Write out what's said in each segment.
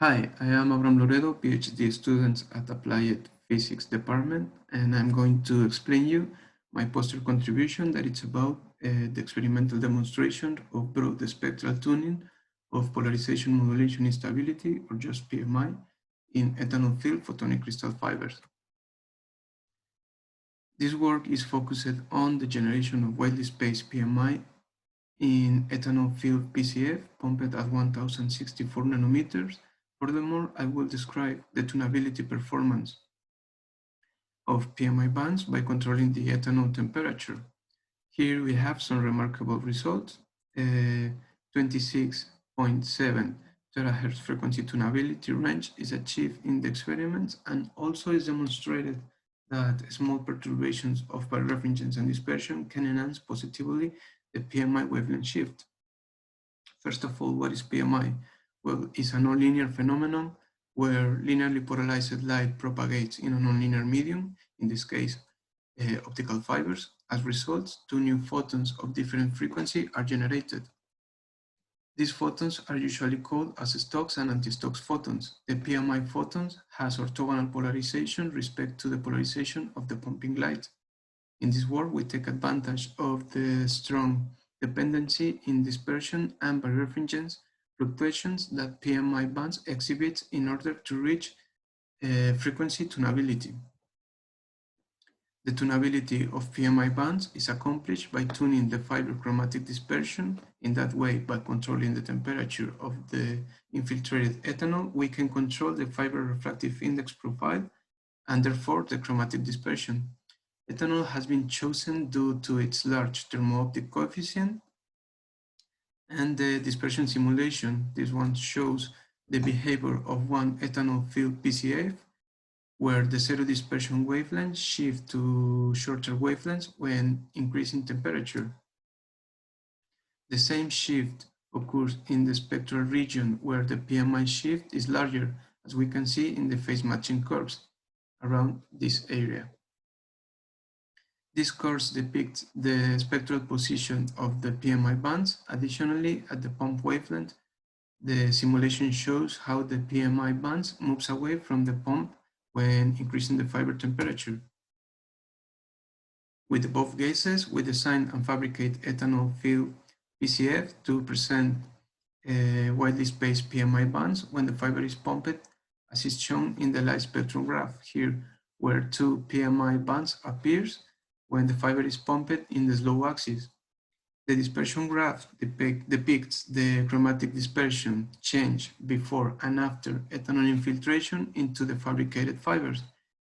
Hi, I am Abraham Loredo, PhD student at Applied Physics Department, and I'm going to explain you my poster contribution that it's about the experimental demonstration of broad spectral tuning of polarization modulation instability, or just PMI, in ethanol-filled photonic crystal fibers. This work is focused on the generation of widely spaced PMI in ethanol-filled PCF pumped at 1064 nanometers. Furthermore, I will describe the tunability performance of PMI bands by controlling the ethanol temperature. Here we have some remarkable results. 26.7 terahertz frequency tunability range is achieved in the experiments, and also is demonstrated that small perturbations of birefringence and dispersion can enhance positively the PMI wavelength shift. First of all, what is PMI? Well, it's a nonlinear phenomenon where linearly polarized light propagates in a nonlinear medium, in this case, optical fibers. As results, two new photons of different frequency are generated. These photons are usually called as stocks and anti-stocks photons. The PMI photons has orthogonal polarization respect to the polarization of the pumping light. In this work, we take advantage of the strong dependency in dispersion and birefringence fluctuations that PMI bands exhibit in order to reach frequency tunability. The tunability of PMI bands is accomplished by tuning the fiber chromatic dispersion. In that way, by controlling the temperature of the infiltrated ethanol, we can control the fiber refractive index profile and therefore the chromatic dispersion. Ethanol has been chosen due to its large thermo-optic coefficient and the dispersion simulation. This one shows the behavior of one ethanol-filled PCF, where the zero dispersion wavelength shift to shorter wavelengths when increasing temperature. The same shift occurs in the spectral region, where the PMI shift is larger, as we can see in the phase matching curves around this area. This curve depicts the spectral position of the PMI bands. Additionally, at the pump wavelength, the simulation shows how the PMI bands moves away from the pump when increasing the fiber temperature. With both cases, we design and fabricate ethanol-filled PCF to present widely spaced PMI bands when the fiber is pumped, as is shown in the light spectrum graph here, where two PMI bands appears when the fiber is pumped in the slow axis. The dispersion graph depicts the chromatic dispersion change before and after ethanol infiltration into the fabricated fibers.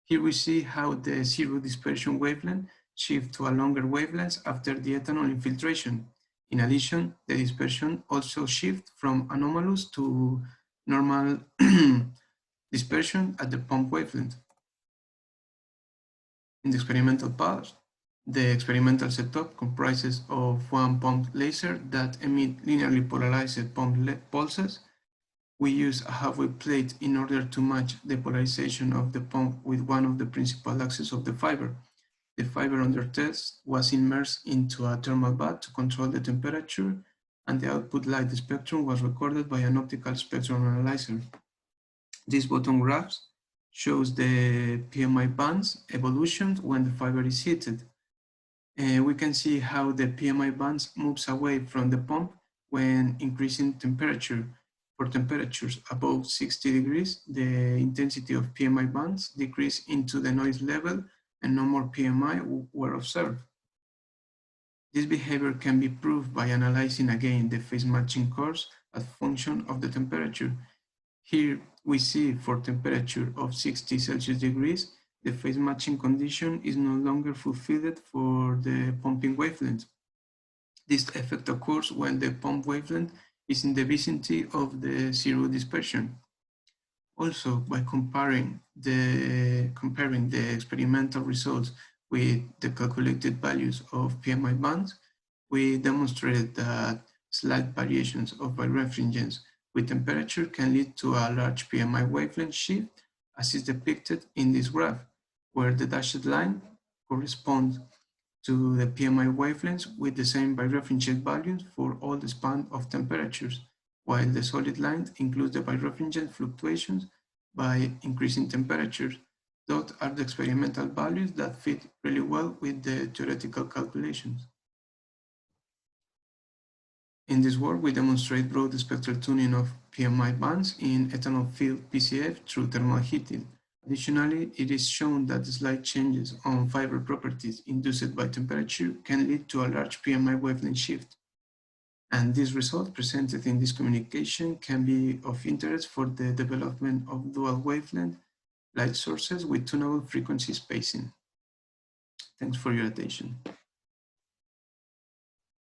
Here we see how the zero dispersion wavelength shifts to a longer wavelength after the ethanol infiltration. In addition, the dispersion also shifts from anomalous to normal dispersion at the pump wavelength. In the experimental part, the experimental setup comprises of one pump laser that emit linearly polarized pump pulses. We use a halfway plate in order to match the polarization of the pump with one of the principal axes of the fiber. The fiber under test was immersed into a thermal bath to control the temperature, and the output light spectrum was recorded by an optical spectrum analyzer. This bottom graph shows the PMI bands evolution when the fiber is heated. We can see how the PMI bands moves away from the pump when increasing temperature. For temperatures above 60 degrees, the intensity of PMI bands decreased into the noise level and no more PMI were observed. This behavior can be proved by analyzing again the phase matching curves as function of the temperature. Here we see for temperature of 60 Celsius degrees, the phase matching condition is no longer fulfilled for the pumping wavelength. This effect occurs when the pump wavelength is in the vicinity of the zero dispersion. Also, by comparing the experimental results with the calculated values of PMI bands, we demonstrated that slight variations of birefringence with temperature can lead to a large PMI wavelength shift, as is depicted in this graph, where the dashed line corresponds to the PMI wavelengths with the same birefringence values for all the span of temperatures, while the solid line includes the birefringent fluctuations by increasing temperatures. Those are the experimental values that fit really well with the theoretical calculations. In this work, we demonstrate broad spectral tuning of PMI bands in ethanol-filled PCF through thermal heating. Additionally, it is shown that slight changes on fiber properties induced by temperature can lead to a large PMI wavelength shift. And this result presented in this communication can be of interest for the development of dual wavelength light sources with tunable frequency spacing. Thanks for your attention.